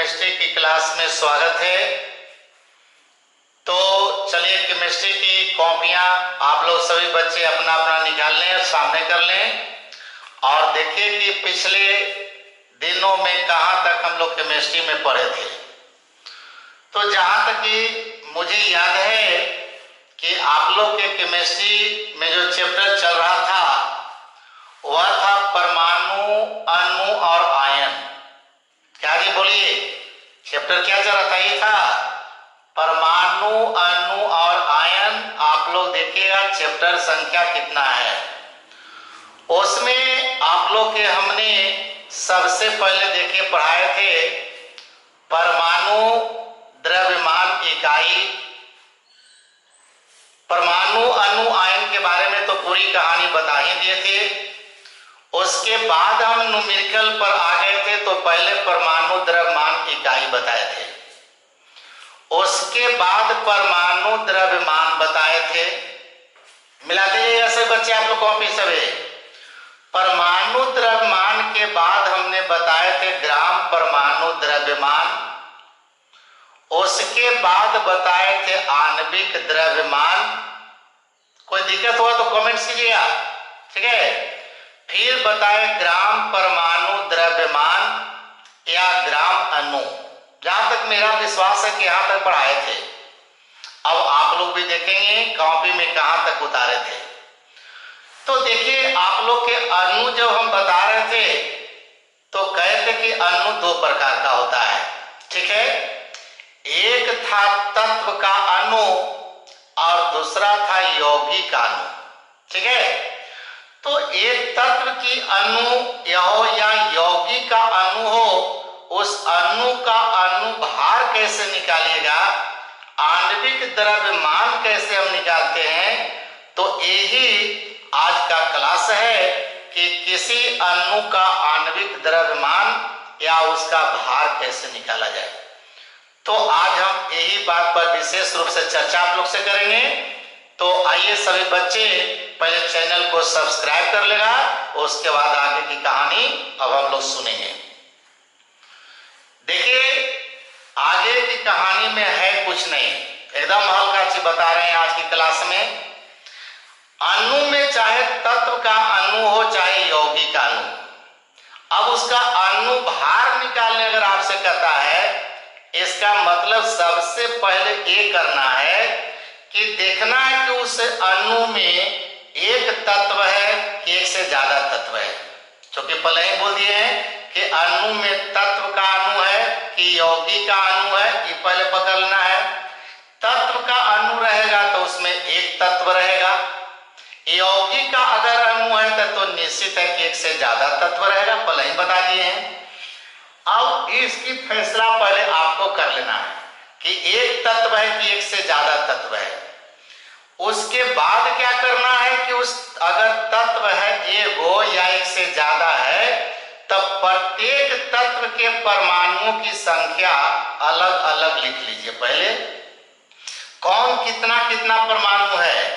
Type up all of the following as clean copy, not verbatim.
Chemistry की class में स्वागत है। तो चलिए केमिस्ट्री की कॉपियां आप लोग सभी बच्चे अपना अपना निकाल लें और सामने कर लें और देखिए कि पिछले दिनों में कहाँ तक हम लोग केमिस्ट्री में पढ़े थे। तो जहाँ तक कि मुझे याद है कि आप लोग के केमिस्ट्री में जो चैप्टर चल रहा था वह था परमाणु, अणु और आयन। क्या जी बोलिए, चैप्टर क्या चल रहा था? ये था परमाणु, अणु और आयन। आप लोग देखिएगा चैप्टर संख्या कितना है। उसमें आप लोग के हमने सबसे पहले देखिए पढ़ाए थे परमाणु, द्रव्यमान इकाई। परमाणु, अणु, आयन के बारे में तो पूरी कहानी बता ही दिए थे। उसके बाद हम न्यूमेरिकल पर आ गए थे, तो पहले परमाणु द्रव्यमान इकाई बताए थे, उसके बाद परमाणु द्रव्यमान बताए थे। मिला दीजिएगा सब बच्चे, आप लोग कॉपी सभी। परमाणु द्रव्यमान के बाद हमने बताए थे ग्राम परमाणु द्रव्यमान। उसके बाद बताए थे आणविक द्रव्यमान। कोई दिक्कत हुआ तो कमेंट कीजिएगा, ठीक है। फिर बताए ग्राम परमाणु द्रव्यमान या ग्राम अणु। जहां तक मेरा विश्वास है कि यहां तक पढ़ाए थे। अब आप लोग भी देखेंगे कॉपी में कहां तक उतारे थे। तो देखिए आप लोग के अणु जब हम बता रहे थे तो कहते कि अणु दो प्रकार का होता है, ठीक है। एक था तत्व का अणु और दूसरा था यौगिक अणु, ठीक है। तो एक तत्व की अणु हो या यौगिक का अणु हो, उस अणु का अणुभार कैसे निकालिएगा, आणविक द्रव्यमान कैसे हम निकालते हैं, तो यही आज का क्लास है कि किसी अणु का आणविक द्रव्यमान या उसका भार कैसे निकाला जाए। तो आज हम यही बात पर विशेष रूप से चर्चा आप लोग से करेंगे। तो आइए सभी बच्चे पहले चैनल को सब्सक्राइब कर लेगा, उसके बाद आगे की कहानी अब हम लोग सुनेंगे। देखिए आगे की कहानी में है कुछ नहीं, एकदम हल्का चीज बता रहे हैं आज की क्लास में। अणु में चाहे तत्व का अणु हो चाहे यौगिक अणु, अब उसका अणु भार निकालने अगर आपसे कहता है, इसका मतलब सबसे पहले ये करना है कि देखना है कि उस अणु में एक तत्व है कि एक से ज्यादा तत्व है। क्योंकि पहले ही बोल दिए हैं कि अणु में तत्व का अणु है कि यौगिक का अणु है, ये पहले पकड़ना है। तत्व का अणु रहेगा तो उसमें एक तत्व रहेगा। यौगिक का अगर अणु है तो निश्चित है कि एक से ज्यादा तत्व रहेगा, पहले ही बता दिए हैं। अब इसकी फैसला पहले आपको कर लेना है कि एक तत्व है कि एक से ज्यादा तत्व है। उसके बाद क्या करना है कि उस अगर तत्व है एक हो या एक से ज्यादा है, तब प्रत्येक तत्व के परमाणुओं की संख्या अलग अलग लिख लीजिए। पहले कौन कितना कितना परमाणु है,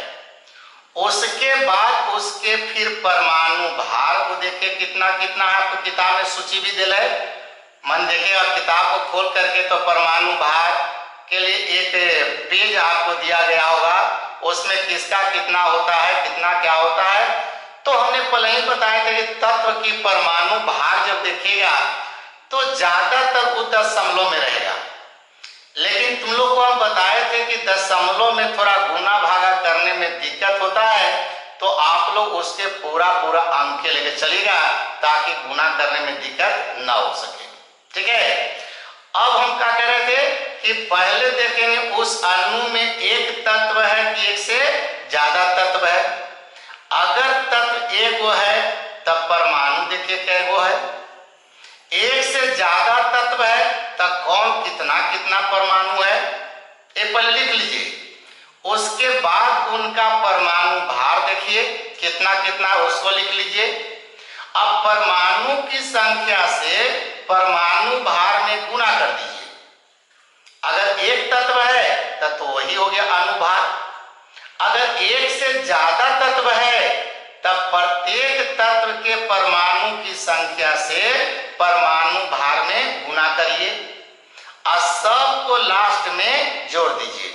उसके बाद उसके फिर परमाणु भार को देखिए कितना कितना है। आपको किताब में सूची भी दिल है, मन देखिए और किताब को खोल करके तो परमाणु भार के लिए एक पेज आपको दिया गया होगा, उसमें किसका कितना होता है, कितना क्या होता है। तो हमने पहले ही बताया था कि तत्व की परमाणु भार जब देखिएगा तो ज्यादातर वो दशमलव में रहेगा, लेकिन तुम लोग को हम बताए थे कि दशमलव में थोड़ा गुना भागा करने में दिक्कत होता है, तो आप लोग उसके पूरा पूरा अंक के लेके चलिएगा ताकि गुना करने में दिक्कत ना हो सके, ठीक है। अब हम क्या कह रहे थे कि पहले देखेंगे उस अणु में एक तत्व है कि एक से ज्यादा तत्व है। अगर तत्व एक वो है तब परमाणु देखिए कै गो है। एक से ज्यादा तत्व है तब कौन कितना कितना परमाणु है, ये पहले लिख लीजिए। उसके बाद उनका परमाणु भार देखिए कितना कितना, उसको लिख लीजिए। अब परमाणु की संख्या से परमाणु भार में गुणा कर दीजिए। अगर एक तत्व है तो वही हो गया अणुभार। अगर एक से ज्यादा तत्व है तब प्रत्येक तत्व के परमाणु की संख्या से परमाणु भार में गुणा करिए। और सबको लास्ट में जोड़ दीजिए।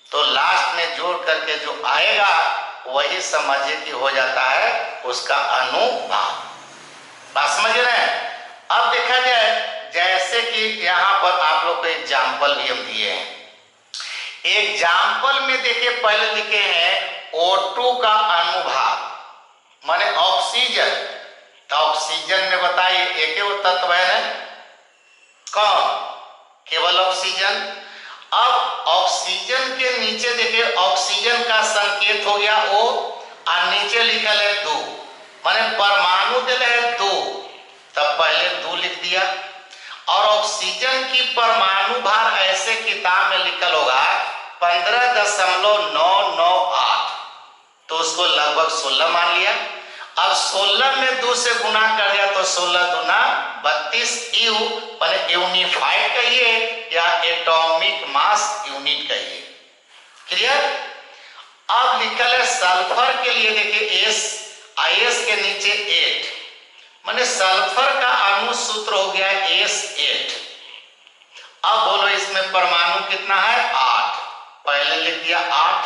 तो लास्ट में जोड़ करके जो आएगा वही समझिए कि हो जाता है उसका अनुभाग। बात समझ रहे हैं? अब देखा जाए, जैसे कि यहां पर आप लोग को एग्जाम्पल भी हम दिए हैं। एग्जाम्पल में देखिए पहले लिखे हैं O2 का अनुभाग माने ऑक्सीजन। तो ऑक्सीजन में बताइए एक ही वो तत्व है ना, कौन? केवल ऑक्सीजन। अब ऑक्सीजन के नीचे देखिए ऑक्सीजन का संकेत हो गया O और नीचे लिखल है 2 माने परमाणु दिल है 2, तब पहले 2 लिख दिया। और ऑक्सीजन की परमाणु भार ऐसे किताब में लिखल होगा 15.998, तो उसको लगभग 16 मान लिया। अब 16 में 2 से गुना कर दिया तो 16 दूना 32 यू माने यूनिफाइड कहिए या एटॉमिक मास यूनिट कहिए। क्लियर? अब लिखल है सल्फर के लिए देखिए एस के नीचे 8 माने सल्फर का अणु सूत्र हो गया S8। अब बोलो इसमें परमाणु कितना है? 8, पहले लिख दिया 8।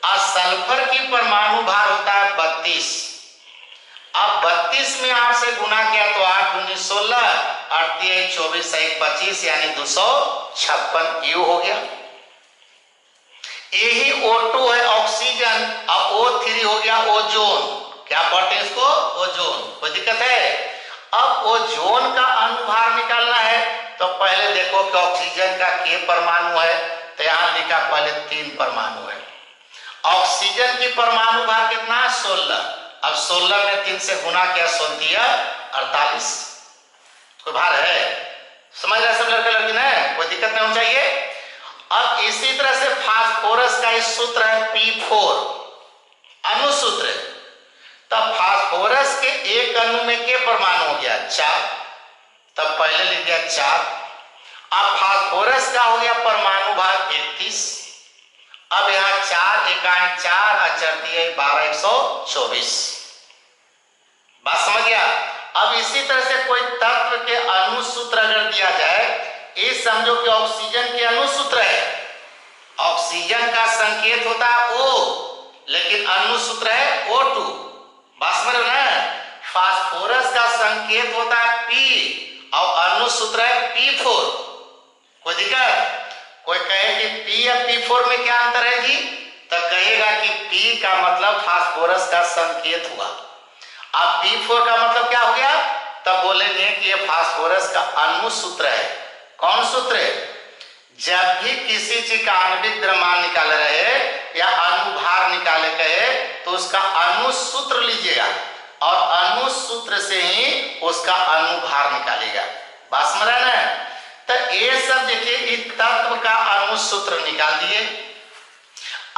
और सल्फर की परमाणु भार होता है 32। अब 32 में 8 से गुना किया तो 8 दूनी 16, 8 3 24 1 25 यानी 256 यू हो गया। यही O2 है ऑक्सीजन। अब O3 हो गया ओजोन। क्या पढ़ते हैं इसको? ओजोन। कोई दिक्कत है? अब ओजोन का अनुभार निकालना है तो पहले देखो कि ऑक्सीजन का के परमाणु है, तो यहां लिखा पहले 3 परमाणु है। ऑक्सीजन की परमाणु भार कितना है? 16। अब 16 में 3 से गुना किया 16 48। कोई भार है? समझ रहे सब लड़के लड़की ने? कोई दिक्कत नहीं होनी चाहिए। अब इसी तरह से फास्फोरस का इस सूत्र है P4 अनुसूत्र। तब फास्फोरस के एक अणु में के परमाणु हो गया? 4, तब पहले लिख दिया 4। अब फास्फोरस का हो गया परमाणु भार 31। अब यहां 4 एकाएं 4 अचरती है 12 124। बात समझ गया? अब इसी तरह से कोई तत्व के अणु सूत्र अगर दिया जाए, ये समझो कि ऑक्सीजन के अणु सूत्र है। ऑक्सीजन का संकेत होता है O लेकिन अणु सूत्र है O2। बात समझ रहे ना? फास्फोरस का संकेत होता है P और अणु सूत्र है P4। कोई दिक्कत? कोई कहे कि P या P4 में क्या अंतर है जी, तो कहेगा कि P का मतलब फास्फोरस का संकेत हुआ। अब P4 का मतलब क्या हो गया? तब बोलेंगे कि ये फास्फोरस का अणु सूत्र है। कौन सूत्र है? जब भी किसी चीज का आणविक द्रव्यमान निकाले रहे या अनुभार निकाले कहे तो उसका अणु सूत्र लीजिएगा और अणु सूत्र से ही उसका अनुभार निकालेगा। बात समझ रहे ना? तो ये सब देखिए इस तत्व का अणु सूत्र निकाल दिए।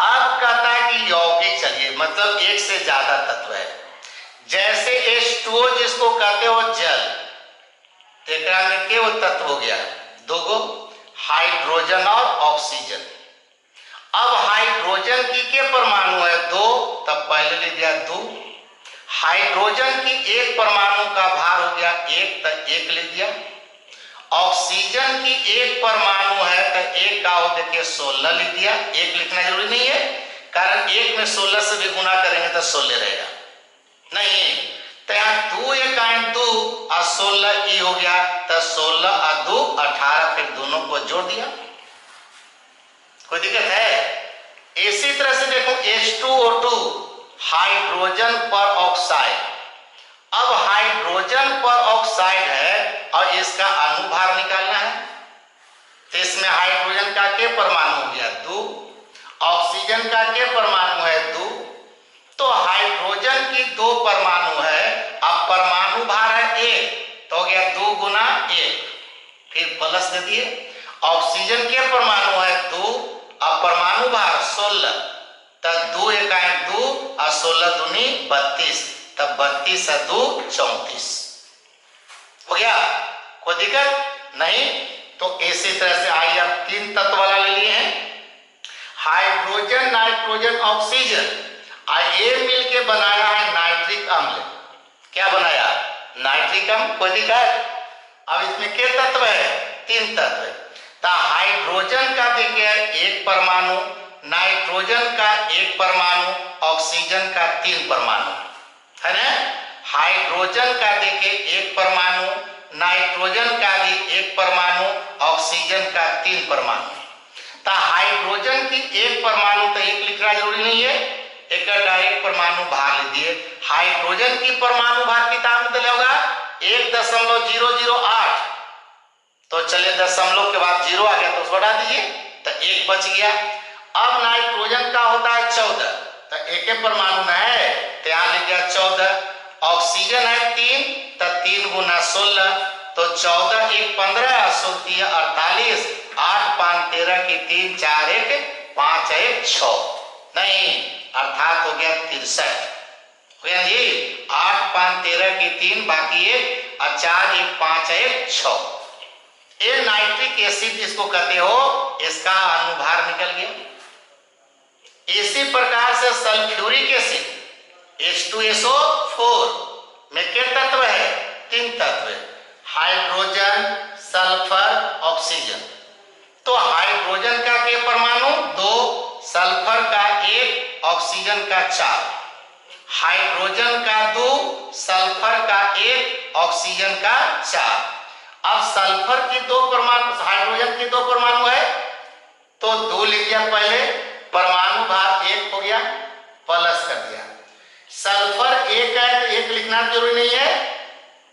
अब कहता है कि यौगिक चलिए, मतलब एक से ज्यादा तत्व है। जैसे H2O जिसको कहते हो जल, तेरा में के वो तत्व हो गया 2 हाइड्रोजन और ऑक्सीजन। अब हाइड्रोजन की के परमाणु है 2, तब पहले ले दिया 2। हाइड्रोजन की एक परमाणु का भार हो गया 1, तब 1 ले दिया। ऑक्सीजन की एक परमाणु है तो 1 का हो देखिए 16 लिख दिया। 1 लिखना जरूरी नहीं है, कारण 1 में 16 से भी गुना करेंगे तो 16 रहेगा नहीं। तो यहाँ 2 एकाएं 2 और 16 ई हो गया, तो 16 और 2 18, फिर दोनों को जोड़ दिया। कोई दिक्कत है? इसी तरह से देखो H2O2 हाइड्रोजन पर ऑक्साइड। अब हाइड्रोजन पर ऑक्साइड है और इसका अनुभार निकालना है, तो इसमें हाइड्रोजन का के परमाणु हो गया 2, ऑक्सीजन का के परमाणु है 2, तो हाइड्रोजन की 2 परमाणु है। अब परमाणु भार है 1, तो हो गया 2 गुना 1, फिर प्लस दे दिए। ऑक्सीजन के परमाणु है 2 और परमाणु भार 16, तब 2 एकाएं 2 और 16 दूनी 32, तब 32 और 2 34 हो गया। कोई दिक्कत नहीं? तो इसी तरह से आइए अब 3 तत्व वाला ले लिए हैं, हाइड्रोजन नाइट्रोजन ऑक्सीजन, और ये मिलके बनाया है नाइट्रिक अम्ल। क्या बनाया? नाइट्रिक अम्ल। कोई दिक्कत? अब इसमें के तत्व है? तीन तत्व। तो हाइड्रोजन का देखिए एक परमाणु, नाइट्रोजन का एक परमाणु, ऑक्सीजन का तीन परमाणु है ना। हाइड्रोजन का देखिए एक परमाणु, नाइट्रोजन का भी एक परमाणु, ऑक्सीजन का तीन परमाणु। तो हाइड्रोजन की एक परमाणु तो एक लिखना जरूरी नहीं है, एक डायरेक्ट परमाणु भार लीजिए। हाइड्रोजन की परमाणु भार किताब में दिया होगा 1.008, तो चलिए दशमलव के बाद जीरो आ गया तो उसको हटा दीजिए, तो एक बच गया। अब नाइट्रोजन का होता है 14, तो एक परमाणु में है तो यहाँ लिख गया 14। ऑक्सीजन है 3, तो 3 गुना 16, तो 14 1 15, 16 48, 8 5 13 की 3 4 1 5 1 6, नहीं अर्थात हो गया 63 हो गया जी। 8 5 13 की 3 बाकी 1 और 4 1 5 1 6। ये नाइट्रिक एसिड जिसको कहते हो इसका अनुभार निकल गया। इसी प्रकार से सल्फ्यूरिक एसिड H2SO4 में कितने तत्व है? तीन तत्व, हाइड्रोजन, सल्फर, ऑक्सीजन। तो हाइड्रोजन का के परमाणु 2, सल्फर का 1, ऑक्सीजन का 4। हाइड्रोजन का 2, सल्फर का 1, ऑक्सीजन का 4। अब सल्फर की 2 परमाणु, हाइड्रोजन की 2 परमाणु है तो 2 लिख दिया पहले, परमाणु भार 1 हो गया, प्लस कर दिया। सल्फर 1 है तो 1 लिखना जरूरी नहीं है,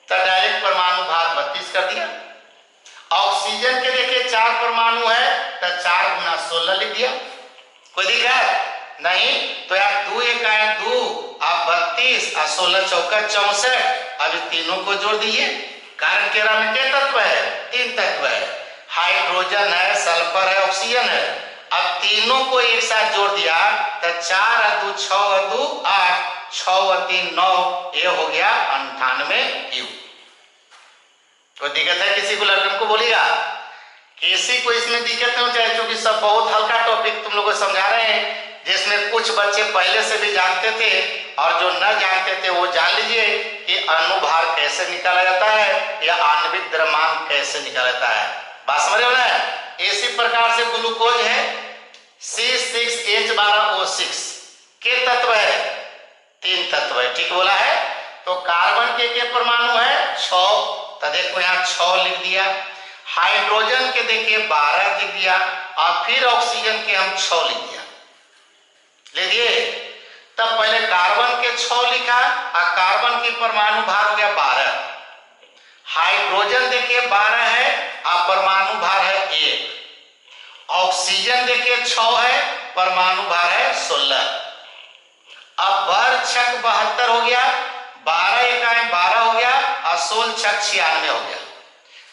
तो डायरेक्ट परमाणु भार 32 कर दिया। ऑक्सीजन के देखिए 4 परमाणु है तो 4 गुना 16 लिख दिया। कोई दिक्कत नहीं, तो यार 2 1 आए 2, अब 32 और 16 चौका 64, अभी तीनों को जोड़ दीजिए। कारण केरा में क्या तत्व है? तीन तत्व है, हाइड्रोजन है, सल्फर है, ऑक्सीजन है। अब तीनों को एक साथ जोड़ दिया तो 4 और 2 6 और 2 8, 6 और 3 9, ये हो गया 98 यू। कोई दिक्कत है किसी को? लड़कन को बोलिएगा, किसी को इसमें दिक्कत नहीं हो चाहे, क्योंकि सब बहुत हल्का टॉपिक तुम लोगों को समझा रहे हैं, जिसमें कुछ बच्चे पहले से भी जानते थे और जो न जानते थे वो जान लीजिए कि अनुभार कैसे निकाला जाता है या आणविक द्रव्यमान कैसे निकाला जाता है। बात समझ रहे हो? इसी प्रकार से ग्लूकोज है C6H12O6 के तत्व है? तीन तत्व है, ठीक बोला है। तो कार्बन के परमाणु है 6, तो देखो यहाँ 6 लिख दिया। हाइड्रोजन के देखिए 12 लिख दिया और फिर ऑक्सीजन के हम 6 लिख दिया, ले दिए। तब पहले कार्बन के 6 लिखा और कार्बन की परमाणु भार हो गया 12। हाइड्रोजन देखिए 12 है और परमाणु भार है 1। ऑक्सीजन देखिए 6 है, परमाणु भार है 16। अब बर 6 72 हो गया, 12 इकाई 12 हो गया और 16 6 96 हो गया।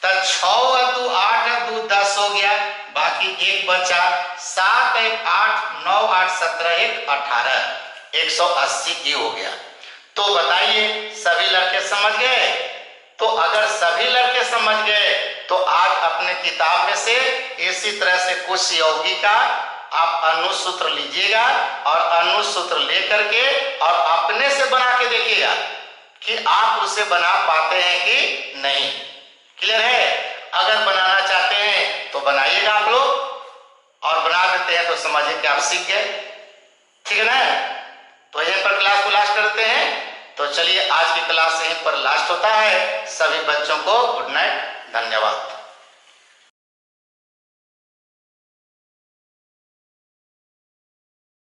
तो 6 और 2 8 और 2 10 हो गया, बाकी 1 बचा, 7 1 8 9 8 17 1 18, 180 ये हो गया। तो बताइए सभी लड़के समझ गए? तो अगर सभी लड़के समझ गए तो आज अपने किताब में से इसी तरह से कुछ यौगिक का आप अनुसूत्र लीजिएगा और अनुसूत्र लेकर के और अपने से बना के देखिएगा कि आप उसे बना पाते हैं कि नहीं। क्लियर है? अगर बनाना चाहते हैं तो बनाइएगा आप लोग, और बना देते हैं तो समझिए कि आप सीख गए। ठीक है ना? तो यहीं पर क्लास को लास्ट करते हैं। तो चलिए आज की क्लास यहीं पर लास्ट होता है। सभी बच्चों को गुड नाइट, धन्यवाद।